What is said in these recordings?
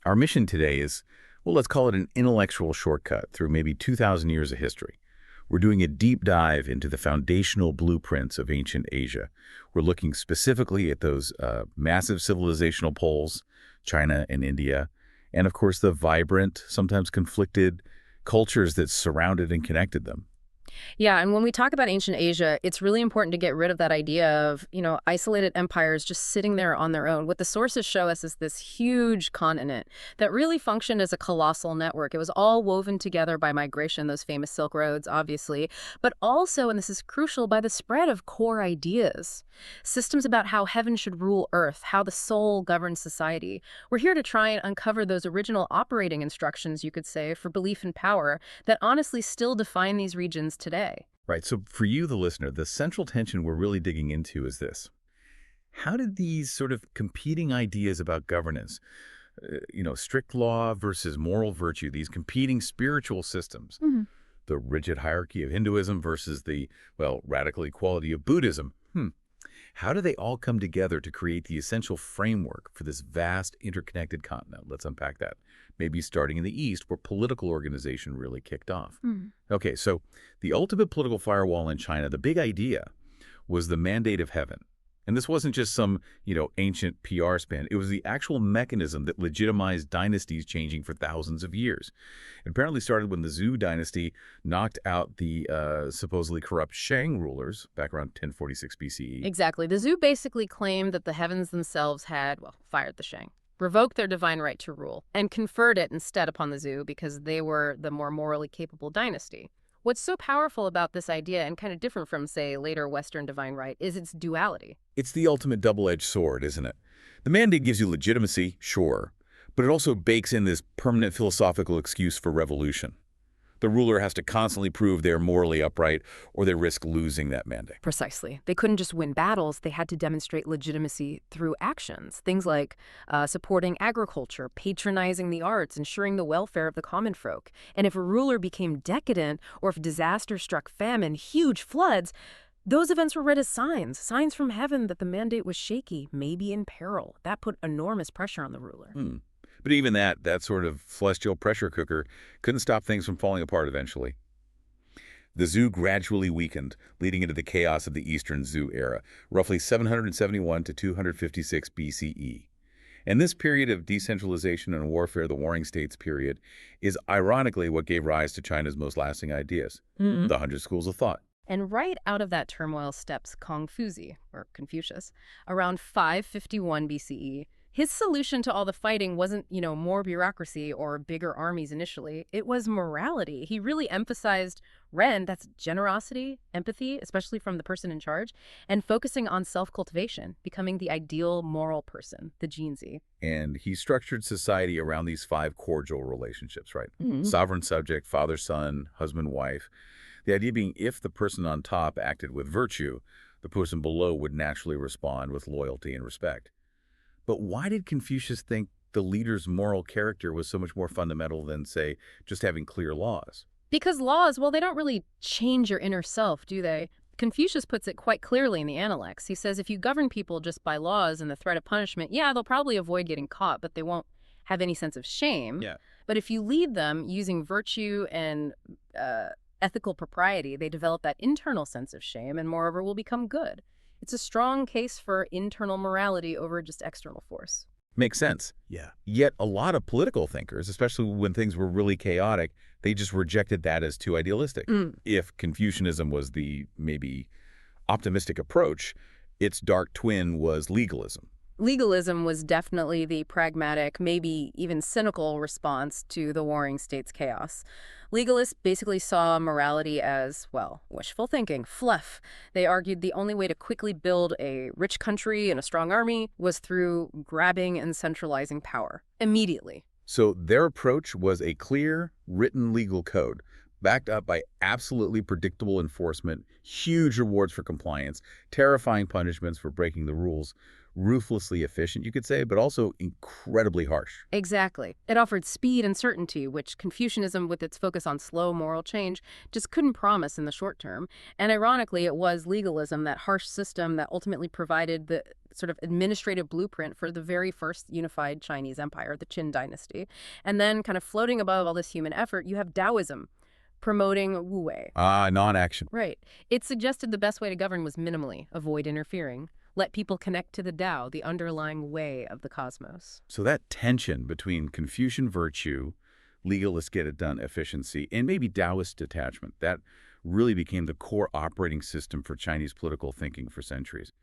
Our mission today is, well, let's call it an intellectual shortcut through maybe 2,000 years of history. We're doing a deep dive into the foundational blueprints of ancient Asia. We're looking specifically at those massive civilizational poles, China and India, and of course the vibrant, sometimes conflicted cultures that surrounded and connected them. Yeah, and when we talk about ancient Asia, it's really important to get rid of that idea of, isolated empires just sitting there on their own. What the sources show us is this huge continent that really functioned as a colossal network. It was all woven together by migration, those famous Silk Roads, obviously, but also, and this is crucial, by the spread of core ideas. Systems about how heaven should rule earth, how the soul governs society. We're here to try and uncover those original operating instructions, you could say, for belief and power that honestly still define these regions today. Right, so for you, the listener, the central tension we're really digging into is this. How did these sort of competing ideas about governance, strict law versus moral virtue, these competing spiritual systems, the rigid hierarchy of Hinduism versus the, well, radical equality of Buddhism, how do they all come together to create the essential framework for this vast interconnected continent? Let's unpack that. Maybe starting in the East, where political organization really kicked off. Okay, so the ultimate political firewall in China, the big idea was the mandate of heaven. And this wasn't just some, ancient PR spin. It was the actual mechanism that legitimized dynasties changing for thousands of years. It apparently started when the Zhou dynasty knocked out the supposedly corrupt Shang rulers back around 1046 BCE. Exactly. The Zhou basically claimed that the heavens themselves had, well, fired the Shang, revoked their divine right to rule, and conferred it instead upon the Zhou because they were the more morally capable dynasty. What's so powerful about this idea, and kind of different from, say, later Western divine right, is its duality. It's the ultimate double-edged sword, isn't it? The mandate gives you legitimacy, sure, but it also bakes in this permanent philosophical excuse for revolution. The ruler has to constantly prove they're morally upright, or they risk losing that mandate. Precisely. They couldn't just win battles, they had to demonstrate legitimacy through actions. Things like supporting agriculture, patronizing the arts, ensuring the welfare of the common folk. And if a ruler became decadent, or if disaster struck famine, huge floods, those events were read as signs from heaven that the mandate was shaky, maybe in peril. That put enormous pressure on the ruler. But even that sort of celestial pressure cooker couldn't stop things from falling apart eventually. The Zhou gradually weakened, leading into the chaos of the Eastern Zhou era, roughly 771 to 256 BCE. And this period of decentralization and warfare, the Warring States period, is ironically what gave rise to China's most lasting ideas, the 100 Schools of Thought. And right out of that turmoil steps Confucius, or Confucius, around 551 BCE. His solution to all the fighting wasn't, more bureaucracy or bigger armies initially. It was morality. He really emphasized Ren, that's generosity, empathy, especially from the person in charge, and focusing on self-cultivation, becoming the ideal moral person, the Jinzi. And he structured society around these 5 cordial relationships, right? Sovereign subject, father-son, husband-wife. The idea being if the person on top acted with virtue, the person below would naturally respond with loyalty and respect. But why did Confucius think the leader's moral character was so much more fundamental than, say, just having clear laws? Because laws, well, they don't really change your inner self, do they? Confucius puts it quite clearly in the Analects. He says if you govern people just by laws and the threat of punishment, yeah, they'll probably avoid getting caught, but they won't have any sense of shame. Yeah. But if you lead them using virtue and ethical propriety, they develop that internal sense of shame and, moreover, will become good. It's a strong case for internal morality over just external force. Makes sense. Yeah. Yet a lot of political thinkers, especially when things were really chaotic, they just rejected that as too idealistic. If Confucianism was the maybe optimistic approach, its dark twin was legalism. Legalism was definitely the pragmatic, maybe even cynical response to the Warring States chaos. Legalists basically saw morality as, well, wishful thinking, fluff. They argued the only way to quickly build a rich country and a strong army was through grabbing and centralizing power immediately. So their approach was a clear, written legal code, backed up by absolutely predictable enforcement, huge rewards for compliance, terrifying punishments for breaking the rules, ruthlessly efficient, you could say, but also incredibly harsh. Exactly. It offered speed and certainty, which Confucianism, with its focus on slow moral change, just couldn't promise in the short term. And ironically, it was legalism, that harsh system, that ultimately provided the sort of administrative blueprint for the very first unified Chinese empire, the Qin dynasty. And then kind of floating above all this human effort, you have Taoism promoting Wu Wei. Ah, non-action. Right. It suggested the best way to govern was minimally, avoid interfering, let people connect to the Tao, the underlying way of the cosmos. So that tension between Confucian virtue, legalist get-it-done efficiency, and maybe Taoist detachment, that really became the core operating system for Chinese political thinking for centuries.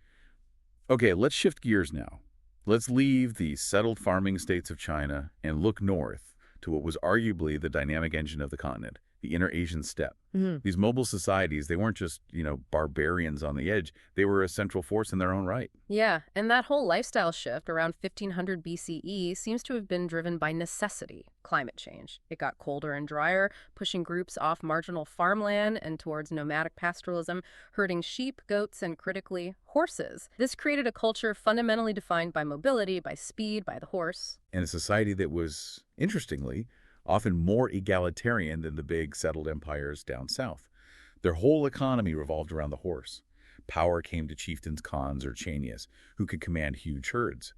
Okay, let's shift gears now. Let's leave the settled farming states of China and look north to what was arguably the dynamic engine of the continent, the Inner Asian steppe. These mobile societies, they weren't just, barbarians on the edge. They were a central force in their own right. Yeah, and that whole lifestyle shift around 1500 BCE seems to have been driven by necessity, climate change. It got colder and drier, pushing groups off marginal farmland and towards nomadic pastoralism, herding sheep, goats, and critically, horses. This created a culture fundamentally defined by mobility, by speed, by the horse. And a society that was, interestingly, often more egalitarian than the big settled empires down south. Their whole economy revolved around the horse. Power came to chieftains, khans, or chanias, who could command huge herds.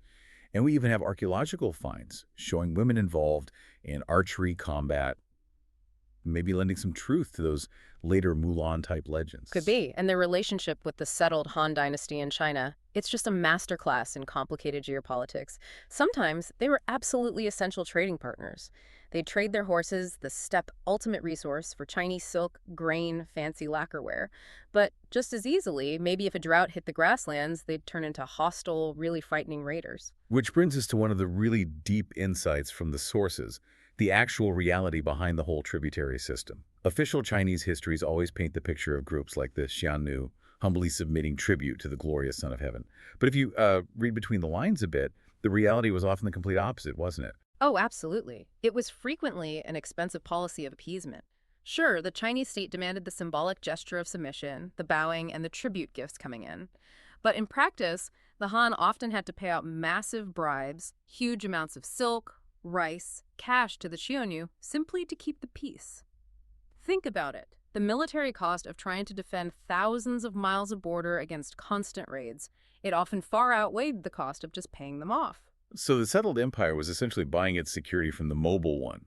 And we even have archaeological finds showing women involved in archery combat, maybe lending some truth to those later Mulan-type legends. Could be. And their relationship with the settled Han dynasty in China, it's just a masterclass in complicated geopolitics. Sometimes they were absolutely essential trading partners. They'd trade their horses, the steppe ultimate resource, for Chinese silk, grain, fancy lacquerware. But just as easily, maybe if a drought hit the grasslands, they'd turn into hostile, really frightening raiders. Which brings us to one of the really deep insights from the sources, the actual reality behind the whole tributary system. Official Chinese histories always paint the picture of groups like the Xiannu, humbly submitting tribute to the glorious Son of Heaven. But if you read between the lines a bit, the reality was often the complete opposite, wasn't it? Oh, absolutely. It was frequently an expensive policy of appeasement. Sure, the Chinese state demanded the symbolic gesture of submission, the bowing, and the tribute gifts coming in. But in practice, the Han often had to pay out massive bribes, huge amounts of silk, rice, cash to the Xiongnu simply to keep the peace. Think about it. The military cost of trying to defend thousands of miles of border against constant raids, it often far outweighed the cost of just paying them off. So the settled empire was essentially buying its security from the mobile one.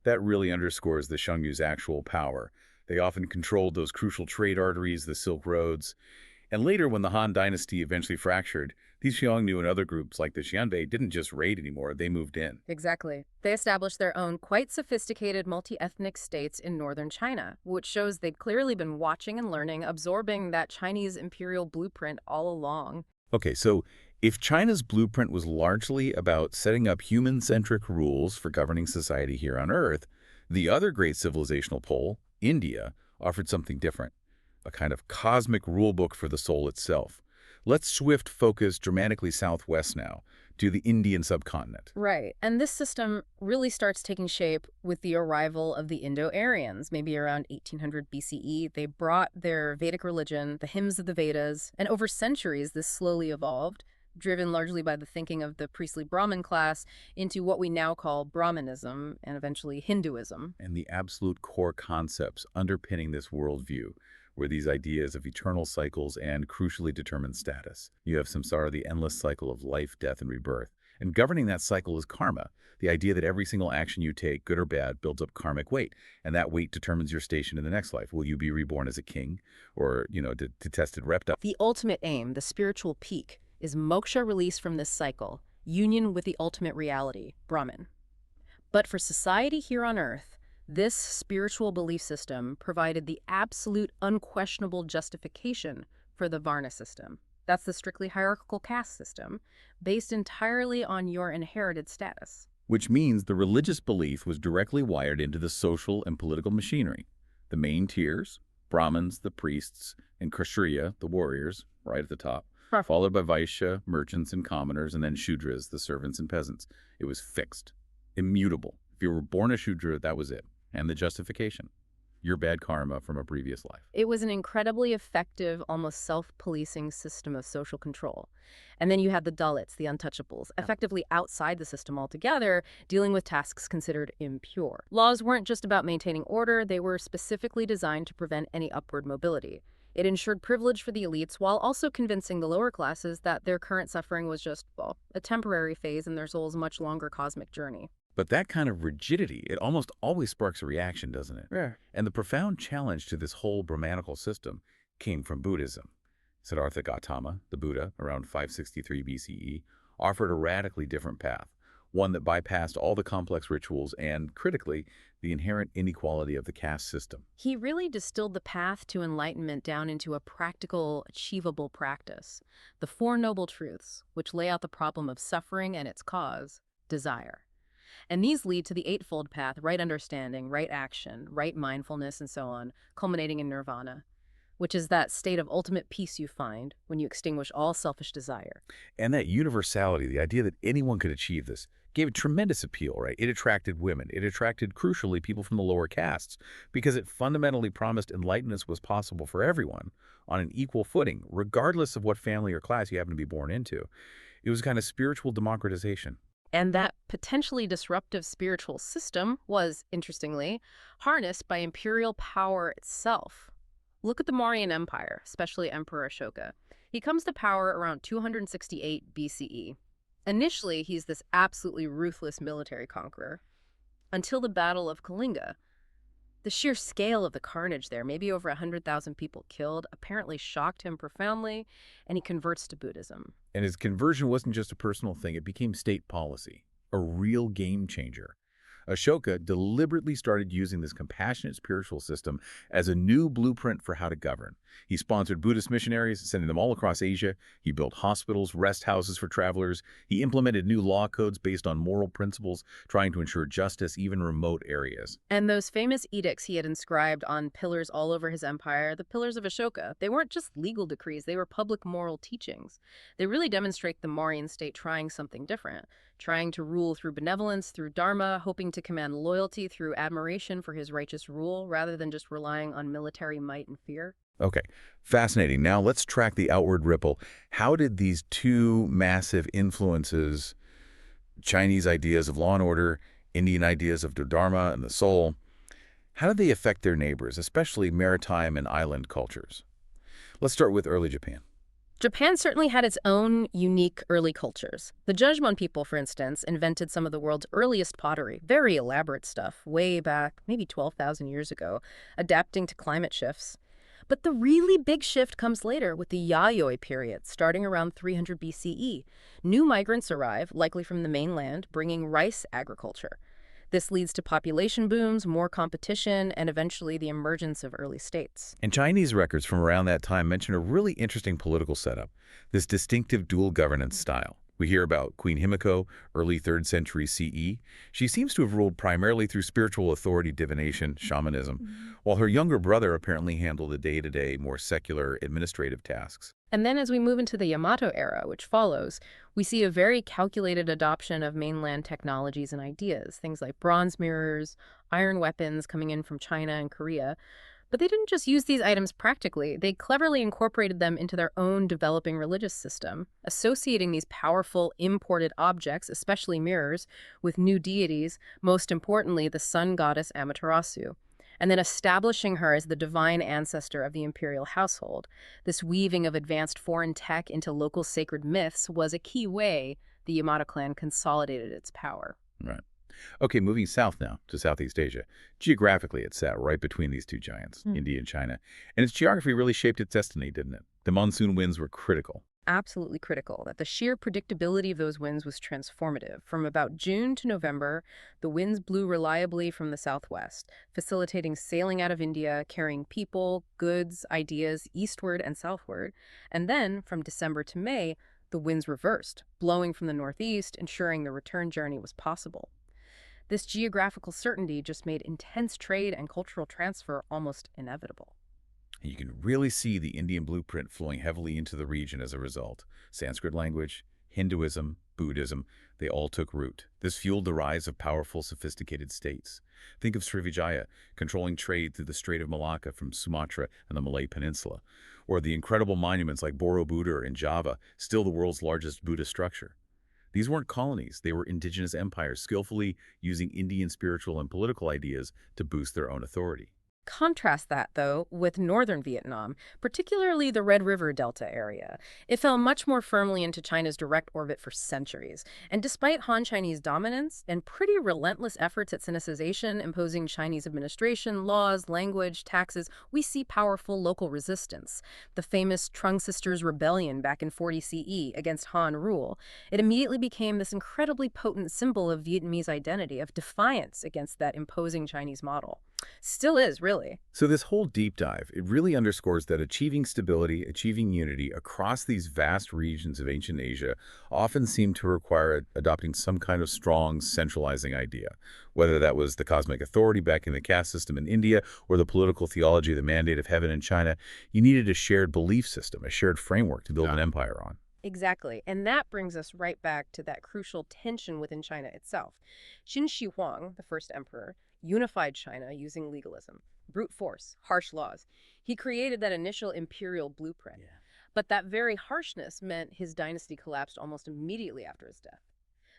That really underscores the Xiongnu's actual power. They often controlled those crucial trade arteries, the Silk Roads. And later, when the Han dynasty eventually fractured, these Xiongnu and other groups like the Xianbei didn't just raid anymore, they moved in. Exactly. They established their own quite sophisticated multi-ethnic states in northern China, which shows they'd clearly been watching and learning, absorbing that Chinese imperial blueprint all along. Okay, so if China's blueprint was largely about setting up human-centric rules for governing society here on Earth, the other great civilizational pole, India, offered something different, a kind of cosmic rulebook for the soul itself. Let's swift focus dramatically southwest now, to the Indian subcontinent. Right. And this system really starts taking shape with the arrival of the Indo-Aryans, maybe around 1800 BCE. They brought their Vedic religion, the hymns of the Vedas, and over centuries this slowly evolved, driven largely by the thinking of the priestly Brahmin class, into what we now call Brahmanism and eventually Hinduism. And the absolute core concepts underpinning this worldview were these ideas of eternal cycles and crucially determined status. You have samsara, the endless cycle of life, death, and rebirth. And governing that cycle is karma, the idea that every single action you take, good or bad, builds up karmic weight. And that weight determines your station in the next life. Will you be reborn as a king or, detested reptile? The ultimate aim, the spiritual peak, is moksha, release from this cycle, union with the ultimate reality, Brahman. But for society here on Earth, this spiritual belief system provided the absolute unquestionable justification for the Varna system. That's the strictly hierarchical caste system, based entirely on your inherited status. Which means the religious belief was directly wired into the social and political machinery. The main tiers, Brahmins, the priests, and Kshatriya, the warriors, right at the top, followed by Vaishya, merchants and commoners, and then Shudras, the servants and peasants. It was fixed, immutable. If you were born a Shudra, that was it. And the justification, your bad karma from a previous life. It was an incredibly effective, almost self-policing system of social control. And then you had the Dalits, the untouchables, effectively outside the system altogether, dealing with tasks considered impure. Laws weren't just about maintaining order, they were specifically designed to prevent any upward mobility. It ensured privilege for the elites while also convincing the lower classes that their current suffering was just, well, a temporary phase in their soul's much longer cosmic journey. But that kind of rigidity, it almost always sparks a reaction, doesn't it? Yeah. And the profound challenge to this whole Brahmanical system came from Buddhism. Siddhartha Gautama, the Buddha, around 563 BCE, offered a radically different path, one that bypassed all the complex rituals and, critically, the inherent inequality of the caste system. He really distilled the path to enlightenment down into a practical, achievable practice. The Four Noble Truths, which lay out the problem of suffering and its cause, desire. And these lead to the Eightfold Path: right understanding, right action, right mindfulness, and so on, culminating in nirvana, which is that state of ultimate peace you find when you extinguish all selfish desire. And that universality, the idea that anyone could achieve this, gave it tremendous appeal, right? It attracted women. It attracted, crucially, people from the lower castes because it fundamentally promised enlightenment was possible for everyone on an equal footing, regardless of what family or class you happen to be born into. It was kind of spiritual democratization. And that potentially disruptive spiritual system was, interestingly, harnessed by imperial power itself. Look at the Mauryan Empire, especially Emperor Ashoka. He comes to power around 268 BCE. Initially, he's this absolutely ruthless military conqueror, until the Battle of Kalinga. The sheer scale of the carnage there, maybe over 100,000 people killed, apparently shocked him profoundly, and he converts to Buddhism. And his conversion wasn't just a personal thing, it became state policy, a real game changer. Ashoka deliberately started using this compassionate spiritual system as a new blueprint for how to govern. He sponsored Buddhist missionaries, sending them all across Asia. He built hospitals, rest houses for travelers. He implemented new law codes based on moral principles, trying to ensure justice even in remote areas. And those famous edicts he had inscribed on pillars all over his empire, the Pillars of Ashoka, they weren't just legal decrees, they were public moral teachings. They really demonstrate the Mauryan state trying something different, trying to rule through benevolence, through dharma, hoping to command loyalty through admiration for his righteous rule, rather than just relying on military might and fear. Okay, fascinating. Now let's track the outward ripple. How did these two massive influences, Chinese ideas of law and order, Indian ideas of the Dharma and the soul, how did they affect their neighbors, especially maritime and island cultures? Let's start with early Japan. Japan certainly had its own unique early cultures. The Judgmon people, for instance, invented some of the world's earliest pottery, very elaborate stuff, way back, maybe 12,000 years ago, adapting to climate shifts. But the really big shift comes later with the Yayoi period, starting around 300 BCE. New migrants arrive, likely from the mainland, bringing rice agriculture. This leads to population booms, more competition, and eventually the emergence of early states. And Chinese records from around that time mention a really interesting political setup, this distinctive dual governance style. We hear about Queen Himiko, early 3rd century CE. She seems to have ruled primarily through spiritual authority, divination, shamanism, while her younger brother apparently handled the day-to-day, more secular administrative tasks. And then as we move into the Yamato era, which follows, we see a very calculated adoption of mainland technologies and ideas, things like bronze mirrors, iron weapons coming in from China and Korea. But they didn't just use these items practically, they cleverly incorporated them into their own developing religious system, associating these powerful imported objects, especially mirrors, with new deities, most importantly the sun goddess Amaterasu, and then establishing her as the divine ancestor of the imperial household. This weaving of advanced foreign tech into local sacred myths was a key way the Yamato clan consolidated its power. Right. Okay, moving south now to Southeast Asia. Geographically, it sat right between these two giants, India and China. And its geography really shaped its destiny, didn't it? The monsoon winds were critical. Absolutely critical. That the sheer predictability of those winds was transformative. From about June to November, the winds blew reliably from the southwest, facilitating sailing out of India, carrying people, goods, ideas eastward and southward. And then, from December to May, the winds reversed, blowing from the northeast, ensuring the return journey was possible. This geographical certainty just made intense trade and cultural transfer almost inevitable. And you can really see the Indian blueprint flowing heavily into the region as a result. Sanskrit language, Hinduism, Buddhism, they all took root. This fueled the rise of powerful, sophisticated states. Think of Srivijaya, controlling trade through the Strait of Malacca from Sumatra and the Malay Peninsula, or the incredible monuments like Borobudur in Java, still the world's largest Buddhist structure. These weren't colonies, they were indigenous empires skillfully using Indian spiritual and political ideas to boost their own authority. Contrast that, though, with northern Vietnam, particularly the Red River Delta area. It fell much more firmly into China's direct orbit for centuries. And despite Han Chinese dominance and pretty relentless efforts at sinicization, imposing Chinese administration, laws, language, taxes, we see powerful local resistance. The famous Trung Sisters Rebellion back in 40 CE against Han rule. It immediately became this incredibly potent symbol of Vietnamese identity, of defiance against that imposing Chinese model. Still is, really. So this whole deep dive, it really underscores that achieving stability, achieving unity across these vast regions of ancient Asia often seemed to require adopting some kind of strong, centralizing idea. Whether that was the cosmic authority back in the caste system in India or the political theology of the mandate of heaven in China, you needed a shared belief system, a shared framework to build an empire on. Exactly. And that brings us right back to that crucial tension within China itself. Qin Shi Huang, the first emperor, unified China using legalism, brute force, harsh laws. He created that initial imperial blueprint. Yeah. But that very harshness meant his dynasty collapsed almost immediately after his death.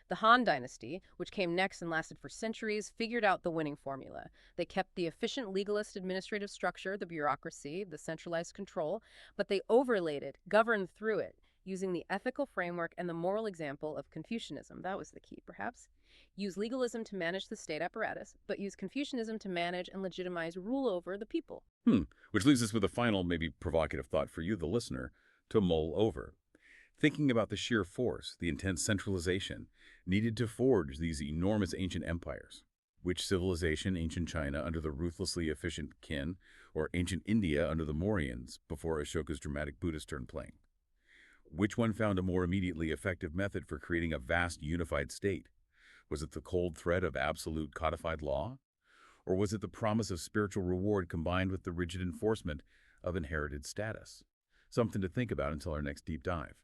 The Han Dynasty, which came next and lasted for centuries, figured out the winning formula. They kept the efficient legalist administrative structure, the bureaucracy, the centralized control, but they overlaid it, governed through it, using the ethical framework and the moral example of Confucianism. That was the key, perhaps. Use legalism to manage the state apparatus, but use Confucianism to manage and legitimize rule over the people. Which leaves us with a final, maybe provocative thought for you, the listener, to mull over. Thinking about the sheer force, the intense centralization, needed to forge these enormous ancient empires. Which civilization, ancient China under the ruthlessly efficient Qin, or ancient India under the Mauryans before Ashoka's dramatic Buddhist turn plain? Which one found a more immediately effective method for creating a vast unified state? Was it the cold thread of absolute codified law? Or was it the promise of spiritual reward combined with the rigid enforcement of inherited status? Something to think about until our next deep dive.